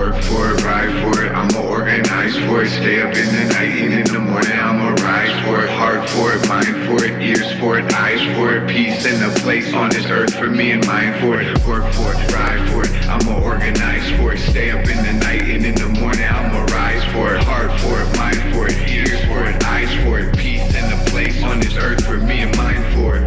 work for it, ride for it, I'ma organize for it. Stay up in the night and in the morning, I'ma rise for it. Heart for it, mind for it, ears for it, eyes for it. Peace and a place on this earth for me and mine for it. Work for it, ride for it, I'ma organize for it. Stay up in the night and in the morning, I'ma rise for it. Heart for it, mind for it, ears for it, eyes for it. Peace and a place on this earth for me and mine for it.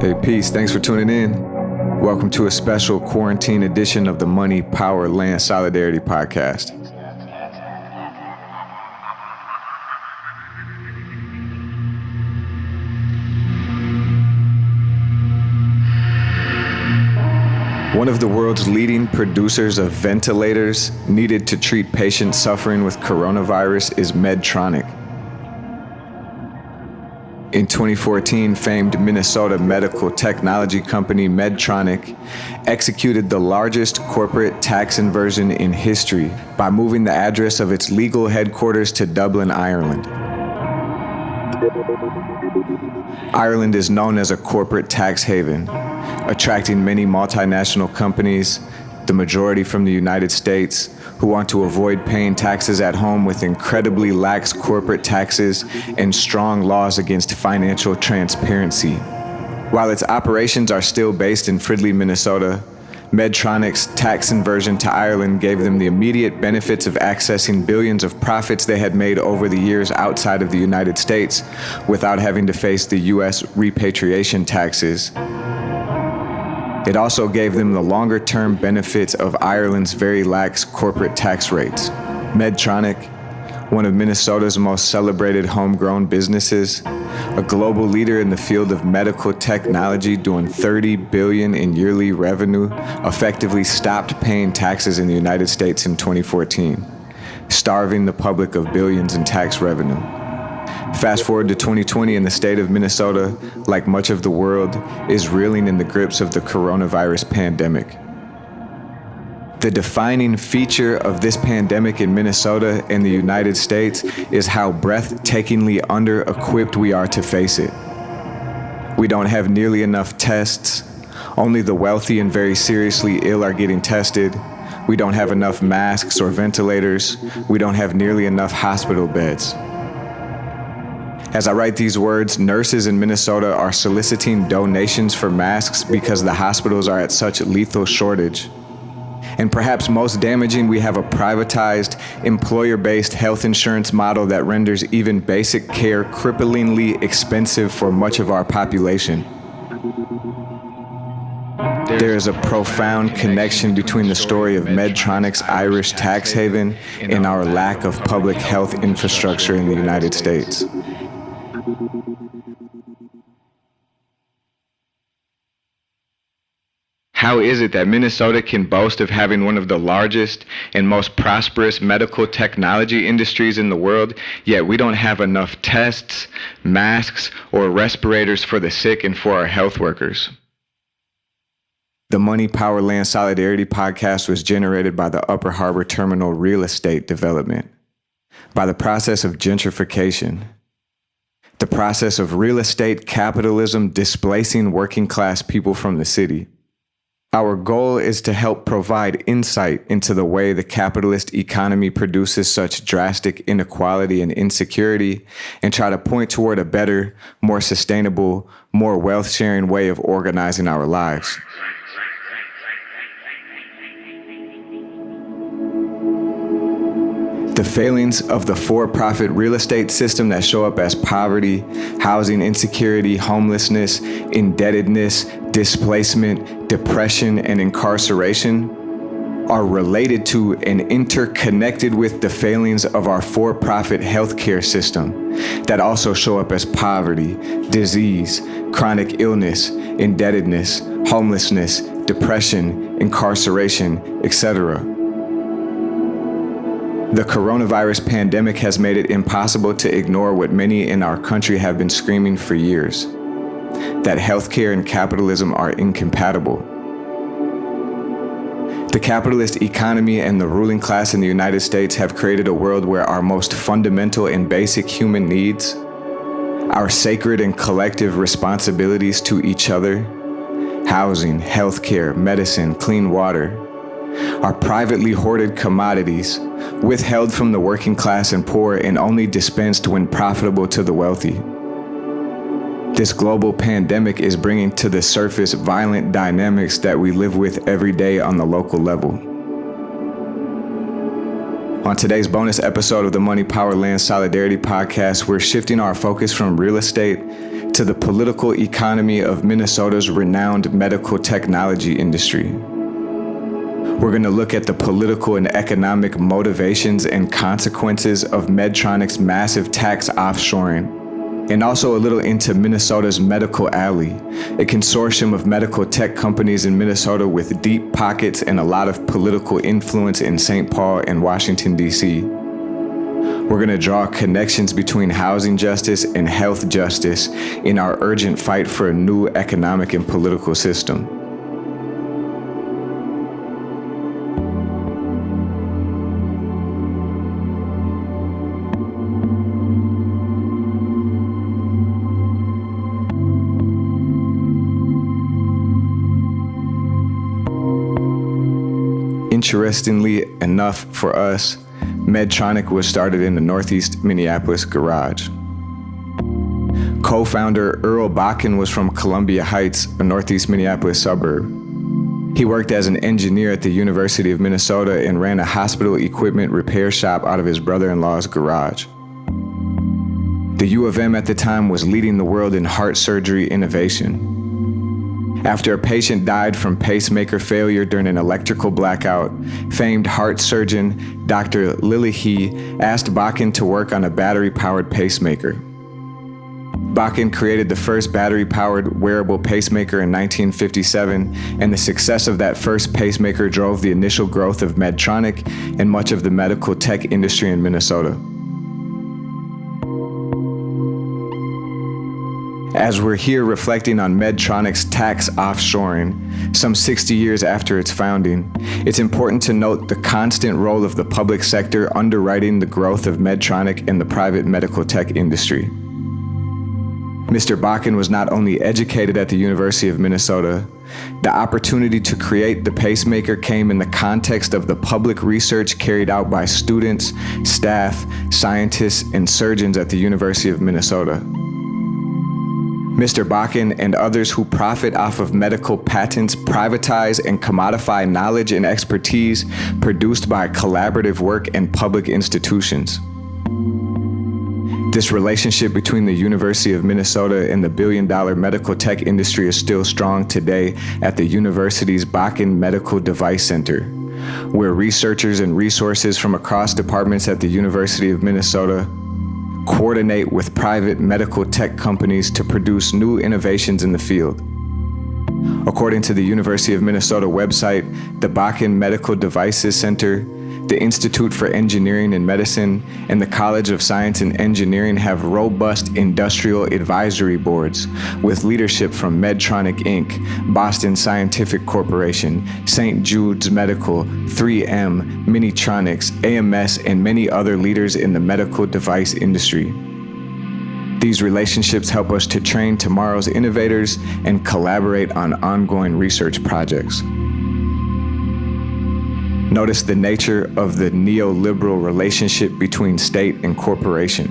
Hey, peace. Thanks for tuning in. Welcome to a special quarantine edition of the Money, Power, Land, Solidarity podcast. One of the world's leading producers of ventilators needed to treat patients suffering with coronavirus is Medtronic. In 2014, famed Minnesota medical technology company Medtronic executed the largest corporate tax inversion in history by moving the address of its legal headquarters to Dublin, Ireland. Ireland is known as a corporate tax haven, attracting many multinational companies, the majority from the United States, who want to avoid paying taxes at home with incredibly lax corporate taxes and strong laws against financial transparency. While its operations are still based in Fridley, Minnesota, Medtronic's tax inversion to Ireland gave them the immediate benefits of accessing billions of profits they had made over the years outside of the United States without having to face the U.S. repatriation taxes. It also gave them the longer-term benefits of Ireland's very lax corporate tax rates. Medtronic, one of Minnesota's most celebrated homegrown businesses, a global leader in the field of medical technology doing $30 billion in yearly revenue, effectively stopped paying taxes in the United States in 2014, starving the public of billions in tax revenue. Fast forward to 2020 and the state of Minnesota, like much of the world, is reeling in the grips of the coronavirus pandemic. The defining feature of this pandemic in Minnesota and the United States is how breathtakingly under-equipped we are to face it. We don't have nearly enough tests. Only the wealthy and very seriously ill are getting tested. We don't have enough masks or ventilators. We don't have nearly enough hospital beds. As I write these words, nurses in Minnesota are soliciting donations for masks because the hospitals are at such lethal shortage. And perhaps most damaging, we have a privatized, employer-based health insurance model that renders even basic care cripplingly expensive for much of our population. There is a profound connection between the story of Medtronic's Irish tax haven and our lack of public health infrastructure in the United States. How is it that Minnesota can boast of having one of the largest and most prosperous medical technology industries in the world, yet we don't have enough tests, masks, or respirators for the sick and for our health workers? The Money, Power, Land, Solidarity podcast was generated by the Upper Harbor Terminal real estate development, by the process of gentrification, the process of real estate capitalism displacing working class people from the city. Our goal is to help provide insight into the way the capitalist economy produces such drastic inequality and insecurity, and try to point toward a better, more sustainable, more wealth-sharing way of organizing our lives. The failings of the for-profit real estate system that show up as poverty, housing insecurity, homelessness, indebtedness, displacement, depression, and incarceration are related to and interconnected with the failings of our for-profit healthcare system that also show up as poverty, disease, chronic illness, indebtedness, homelessness, depression, incarceration, etc. The coronavirus pandemic has made it impossible to ignore what many in our country have been screaming for years, that healthcare and capitalism are incompatible. The capitalist economy and the ruling class in the United States have created a world where our most fundamental and basic human needs, our sacred and collective responsibilities to each other, housing, healthcare, medicine, clean water, are privately hoarded commodities, withheld from the working class and poor and only dispensed when profitable to the wealthy. This global pandemic is bringing to the surface violent dynamics that we live with every day on the local level. On today's bonus episode of the Money, Power, Land, Solidarity podcast, we're shifting our focus from real estate to the political economy of Minnesota's renowned medical technology industry. We're going to look at the political and economic motivations and consequences of Medtronic's massive tax offshoring, and also a little into Minnesota's Medical Alley, a consortium of medical tech companies in Minnesota with deep pockets and a lot of political influence in St. Paul and Washington, D.C. We're going to draw connections between housing justice and health justice in our urgent fight for a new economic and political system. Interestingly enough for us, Medtronic was started in the Northeast Minneapolis garage. Co-founder Earl Bakken was from Columbia Heights, a Northeast Minneapolis suburb. He worked as an engineer at the University of Minnesota and ran a hospital equipment repair shop out of his brother-in-law's garage. The U of M at the time was leading the world in heart surgery innovation. After a patient died from pacemaker failure during an electrical blackout, famed heart surgeon Dr. Lilley asked Bakken to work on a battery-powered pacemaker. Bakken created the first battery-powered wearable pacemaker in 1957, and the success of that first pacemaker drove the initial growth of Medtronic and much of the medical tech industry in Minnesota. As we're here reflecting on Medtronic's tax offshoring, some 60 years after its founding, it's important to note the constant role of the public sector underwriting the growth of Medtronic and the private medical tech industry. Mr. Bakken was not only educated at the University of Minnesota, the opportunity to create the pacemaker came in the context of the public research carried out by students, staff, scientists, and surgeons at the University of Minnesota. Mr. Bakken and others who profit off of medical patents privatize and commodify knowledge and expertise produced by collaborative work and public institutions. This relationship between the University of Minnesota and the billion-dollar medical tech industry is still strong today at the university's Bakken Medical Device Center, where researchers and resources from across departments at the University of Minnesota coordinate with private medical tech companies to produce new innovations in the field. According to the University of Minnesota website, the Bakken Medical Devices Center, the Institute for Engineering and Medicine, and the College of Science and Engineering have robust industrial advisory boards with leadership from Medtronic Inc., Boston Scientific Corporation, St. Jude's Medical, 3M, Minitronics, AMS, and many other leaders in the medical device industry. These relationships help us to train tomorrow's innovators and collaborate on ongoing research projects. Notice the nature of the neoliberal relationship between state and corporation.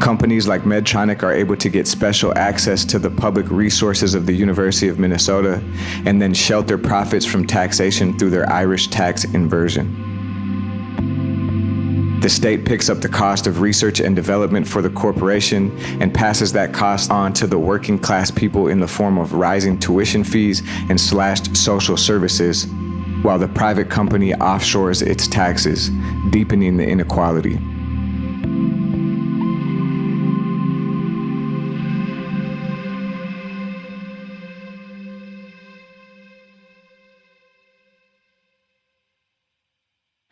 Companies like Medtronic are able to get special access to the public resources of the University of Minnesota and then shelter profits from taxation through their Irish tax inversion. The state picks up the cost of research and development for the corporation and passes that cost on to the working class people in the form of rising tuition fees and slashed social services, while the private company offshores its taxes, deepening the inequality.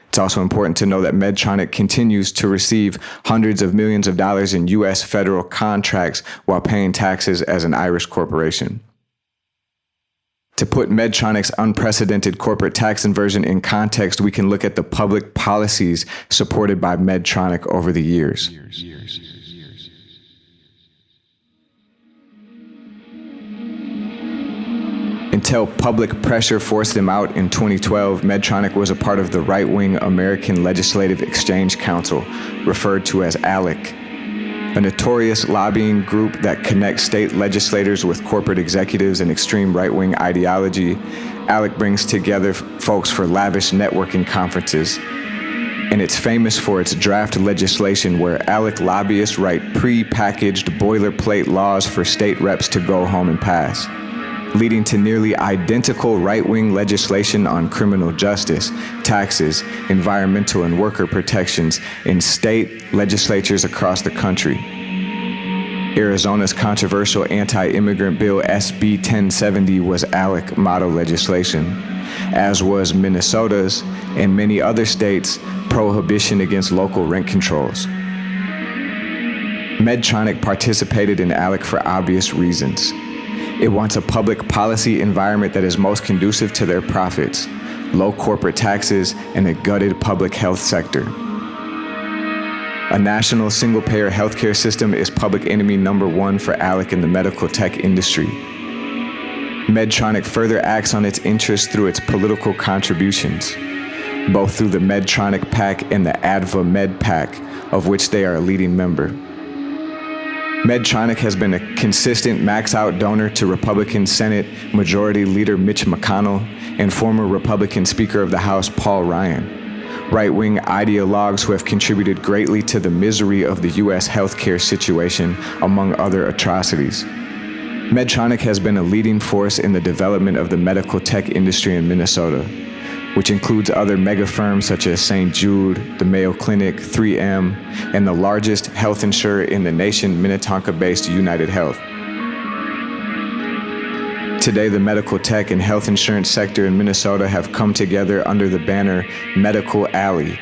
It's also important to know that Medtronic continues to receive hundreds of millions of dollars in U.S. federal contracts while paying taxes as an Irish corporation. To put Medtronic's unprecedented corporate tax inversion in context, we can look at the public policies supported by Medtronic over the years. In Until public pressure forced them out in 2012, Medtronic was a part of the right-wing American Legislative Exchange Council, referred to as ALEC, a notorious lobbying group that connects state legislators with corporate executives and extreme right-wing ideology. ALEC brings together folks for lavish networking conferences, and it's famous for its draft legislation where ALEC lobbyists write pre-packaged boilerplate laws for state reps to go home and pass, leading to nearly identical right-wing legislation on criminal justice, taxes, environmental and worker protections in state legislatures across the country. Arizona's controversial anti-immigrant bill SB 1070 was ALEC model legislation, as was Minnesota's and many other states' prohibition against local rent controls. Medtronic participated in ALEC for obvious reasons. It wants a public policy environment that is most conducive to their profits, low corporate taxes, and a gutted public health sector. A national single-payer healthcare system is public enemy number one for ALEC in the medical tech industry. Medtronic further acts on its interests through its political contributions, both through the Medtronic PAC and the ADVA Med PAC, of which they are a leading member. Medtronic has been a consistent max-out donor to Republican Senate Majority Leader Mitch McConnell and former Republican Speaker of the House Paul Ryan, right-wing ideologues who have contributed greatly to the misery of the U.S. healthcare situation, among other atrocities. Medtronic has been a leading force in the development of the medical tech industry in Minnesota, which includes other mega firms such as St. Jude, the Mayo Clinic, 3M, and the largest health insurer in the nation, Minnetonka-based United Health. Today, the medical tech and health insurance sector in Minnesota have come together under the banner Medical Alley.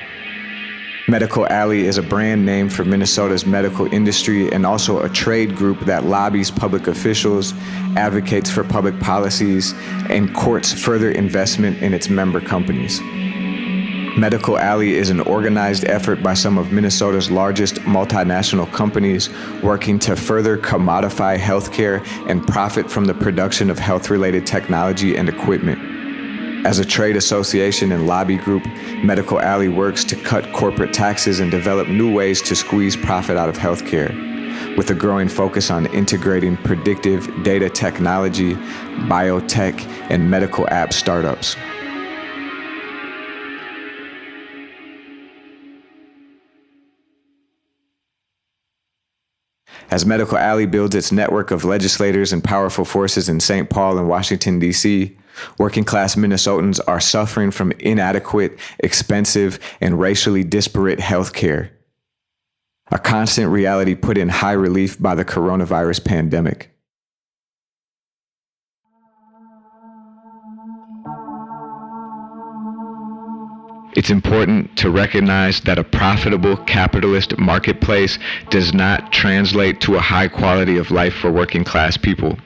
Medical Alley is a brand name for Minnesota's medical industry and also a trade group that lobbies public officials, advocates for public policies, and courts further investment in its member companies. Medical Alley is an organized effort by some of Minnesota's largest multinational companies working to further commodify healthcare and profit from the production of health-related technology and equipment. As a trade association and lobby group, Medical Alley works to cut corporate taxes and develop new ways to squeeze profit out of healthcare, with a growing focus on integrating predictive data technology, biotech, and medical app startups. As Medical Alley builds its network of legislators and powerful forces in St. Paul and Washington, D.C., working-class Minnesotans are suffering from inadequate, expensive, and racially disparate health care, a constant reality put in high relief by the coronavirus pandemic. It's important to recognize that a profitable capitalist marketplace does not translate to a high quality of life for working class people.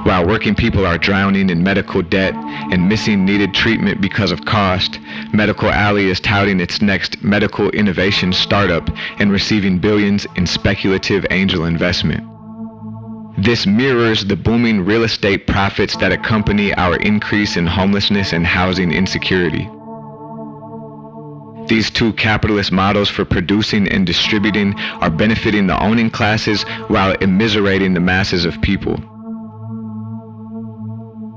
While working people are drowning in medical debt and missing needed treatment because of cost, Medical Alley is touting its next medical innovation startup and receiving billions in speculative angel investment. This mirrors the booming real estate profits that accompany our increase in homelessness and housing insecurity. These two capitalist models for producing and distributing are benefiting the owning classes while immiserating the masses of people.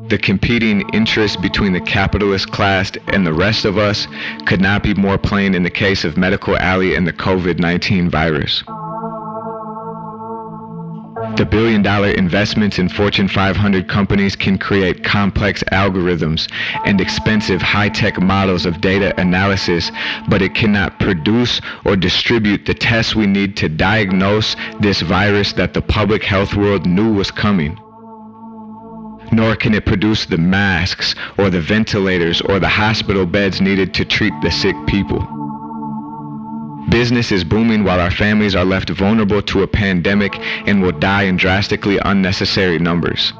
The competing interests between the capitalist class and the rest of us could not be more plain in the case of Medical Alley and the COVID-19 virus. The billion-dollar investments in Fortune 500 companies can create complex algorithms and expensive high-tech models of data analysis, but it cannot produce or distribute the tests we need to diagnose this virus that the public health world knew was coming. Nor can it produce the masks or the ventilators or the hospital beds needed to treat the sick people. Business is booming while our families are left vulnerable to a pandemic and will die in drastically unnecessary numbers.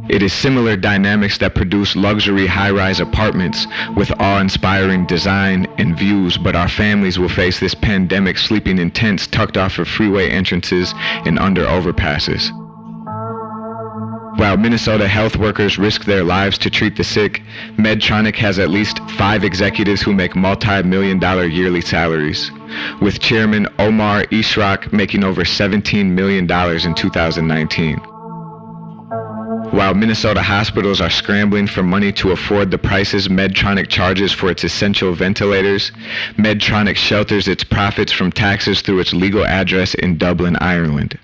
It is similar dynamics that produce luxury high-rise apartments with awe-inspiring design and views, but our families will face this pandemic sleeping in tents tucked off of freeway entrances and under overpasses. While Minnesota health workers risk their lives to treat the sick, Medtronic has at least 5 executives who make multi-million-dollar yearly salaries, with Chairman Omar Issac making over $17 million in 2019. While Minnesota hospitals are scrambling for money to afford the prices Medtronic charges for its essential ventilators, Medtronic shelters its profits from taxes through its legal address in Dublin, Ireland.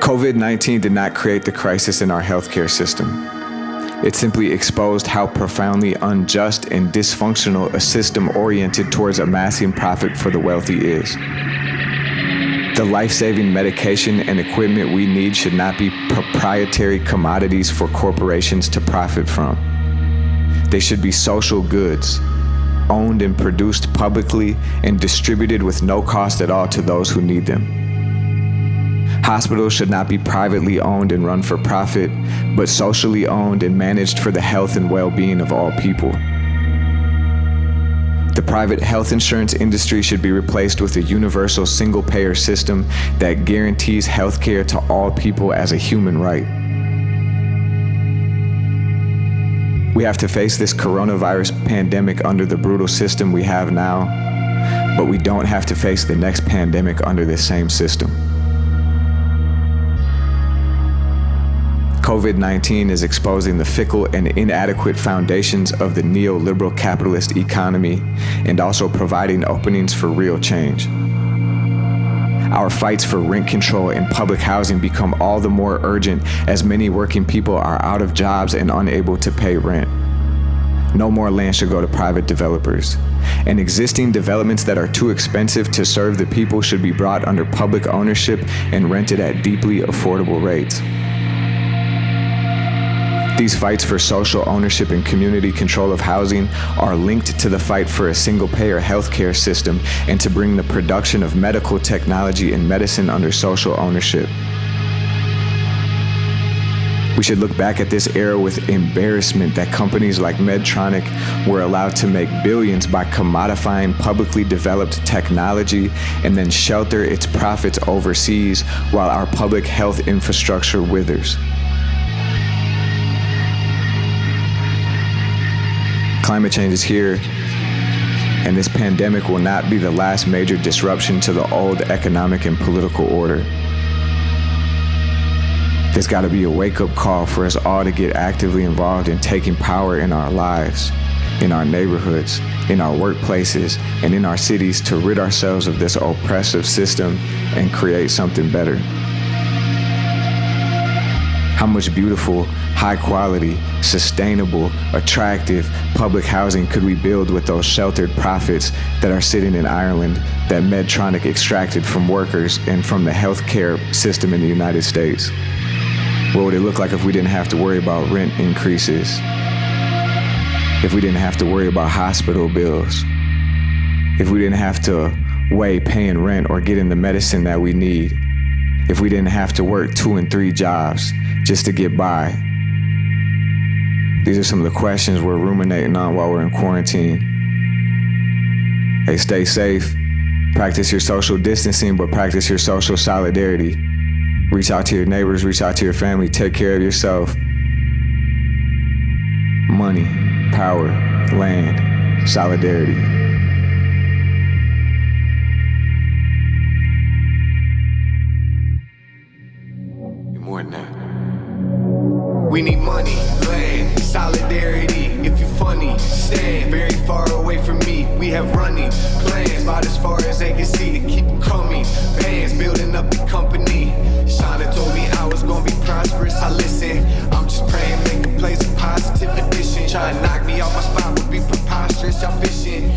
COVID-19 did not create the crisis in our healthcare system. It simply exposed how profoundly unjust and dysfunctional a system oriented towards amassing profit for the wealthy is. The life-saving medication and equipment we need should not be proprietary commodities for corporations to profit from. They should be social goods, owned and produced publicly and distributed with no cost at all to those who need them. Hospitals should not be privately owned and run for profit, but socially owned and managed for the health and well-being of all people. The private health insurance industry should be replaced with a universal single-payer system that guarantees health care to all people as a human right. We have to face this coronavirus pandemic under the brutal system we have now, but we don't have to face the next pandemic under this same system. COVID-19 is exposing the fickle and inadequate foundations of the neoliberal capitalist economy and also providing openings for real change. Our fights for rent control and public housing become all the more urgent as many working people are out of jobs and unable to pay rent. No more land should go to private developers, and existing developments that are too expensive to serve the people should be brought under public ownership and rented at deeply affordable rates. These fights for social ownership and community control of housing are linked to the fight for a single-payer healthcare system and to bring the production of medical technology and medicine under social ownership. We should look back at this era with embarrassment that companies like Medtronic were allowed to make billions by commodifying publicly developed technology and then shelter its profits overseas while our public health infrastructure withers. Climate change is here, and this pandemic will not be the last major disruption to the old economic and political order. There's got to be a wake-up call for us all to get actively involved in taking power in our lives, in our neighborhoods, in our workplaces, and in our cities to rid ourselves of this oppressive system and create something better. How much beautiful, high-quality, sustainable, attractive public housing could we build with those sheltered profits that are sitting in Ireland that Medtronic extracted from workers and from the healthcare system in the United States? What would it look like if we didn't have to worry about rent increases? If we didn't have to worry about hospital bills? If we didn't have to weigh paying rent or getting the medicine that we need? If we didn't have to work 2 and 3 jobs just to get by? These are some of the questions we're ruminating on while we're in quarantine. Hey, stay safe. Practice your social distancing, but practice your social solidarity. Reach out to your neighbors, reach out to your family, take care of yourself. Money, power, land, solidarity. More than that. We need money, land, solidarity. If you funny, stand very far away from me. We have running plans about as far as they can see to keep them coming. Bands building up the company. Shauna told me I was gonna be prosperous. I listen. I'm just praying, making plays a positive addition. Trying to knock me off my spot would be preposterous. Y'all fishing.